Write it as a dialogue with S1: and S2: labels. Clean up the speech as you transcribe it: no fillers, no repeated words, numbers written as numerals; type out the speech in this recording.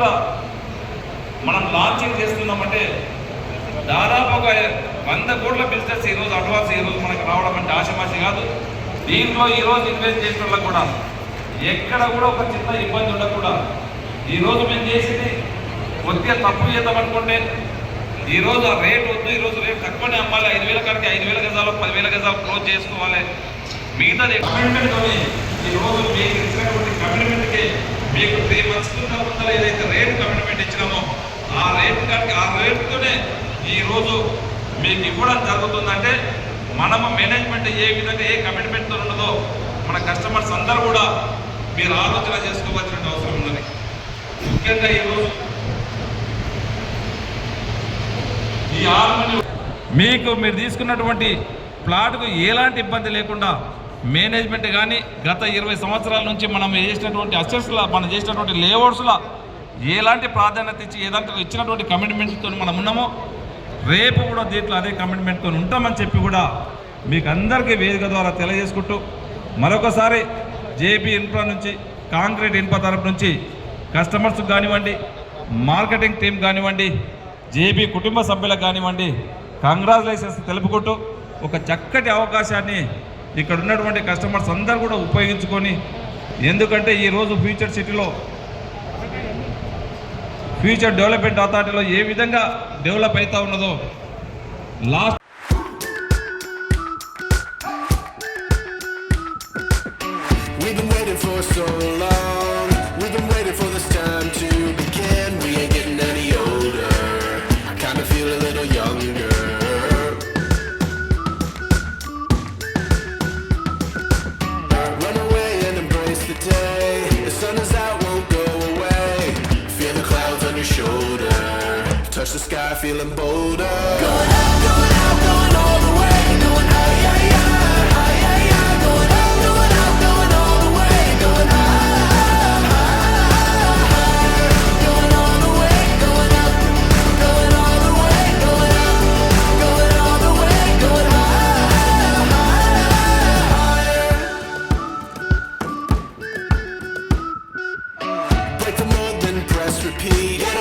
S1: బిజినెస్గా మనం లాంచింగ్ చేస్తున్నామంటే దాదాపు ఒక 100 కోట్ల బిజినెస్ ఈరోజు అడ్వాన్స్ ఈరోజు మనకు రావడం అంటే ఆశమాషి కాదు. దీంట్లో ఈరోజు ఇన్వెస్ట్ చేసిన వాళ్ళకు కూడా ఎక్కడ కూడా ఒక చిన్న ఇబ్బంది ఉండకుండా ఈరోజు మేము చేసింది కొద్దిగా తప్పు చేద్దాం అనుకుంటే ఈరోజు ఆ రేట్ వద్దు, ఈరోజు రేట్ తక్కువనే అమ్మాలి. 5,000 కాడికి 5,000 గజాలు 10,000 గజాలు క్లోజ్ చేసుకోవాలి. మిగతాది కమిట్మెంట్తోని ఈరోజు మీకు ఇచ్చినటువంటి కమిట్మెంట్కి మీకు 3 months ముందర ఏదైతే రేట్ కమిట్మెంట్ ఇచ్చినామో ఆ రేట్ కాడికి ఆ రేటుతోనే ఈరోజు మీకు ఇవ్వడం జరుగుతుందంటే మనము మేనేజ్మెంట్ ఏ విధంగా ఏ కమిట్మెంట్తో ఉన్నదో మన కస్టమర్స్ అందరూ కూడా మీరు ఆలోచన చేసుకోవాల్సిన అవసరం ఉన్నది. ముఖ్యంగా ఈరోజు ఈ 6 మంది మీకు మీరు తీసుకున్నటువంటి ప్లాట్కు ఎలాంటి ఇబ్బంది లేకుండా మేనేజ్మెంట్ కానీ గత 20 సంవత్సరాల నుంచి మనం చేసినటువంటి అసెస్లా మనం చేసినటువంటి లేఅవుట్స్లో ఎలాంటి ప్రాధాన్యత ఇచ్చి ఏదంటే ఇచ్చినటువంటి కమిట్మెంట్తో మనం ఉన్నామో రేపు కూడా దీంట్లో అదే కమిట్మెంట్తో ఉంటామని చెప్పి కూడా మీకు అందరికీ వేదిక ద్వారా తెలియజేసుకుంటూ మరొకసారి జేబీ ఇన్ఫ్రా నుంచి కాంక్రీట్ ఇన్ఫ్రా తరపు నుంచి కస్టమర్స్ కానివ్వండి, మార్కెటింగ్ టీం కానివ్వండి, జేబీ కుటుంబ సభ్యులకు కానివ్వండి కంగ్రాచులేషన్స్ తెలుపుకుంటూ ఒక చక్కటి అవకాశాన్ని ఇక్కడ ఉన్నటువంటి కస్టమర్స్ అందరూ కూడా ఉపయోగించుకొని, ఎందుకంటే ఈరోజు ఫ్యూచర్ సిటీలో ఫ్యూచర్ డెవలప్మెంట్ అథారిటీలో ఏ విధంగా డెవలప్ అవుతా ఉన్నదో last
S2: touch the sky, feeling bolder. Going out, going all the way. Going high, high, high, high, high. Going out, going all the way. Going high, high. Going all the way, going up. Going all the way, going up. Going all the way, going high, higher. Break the mold, then press repeat.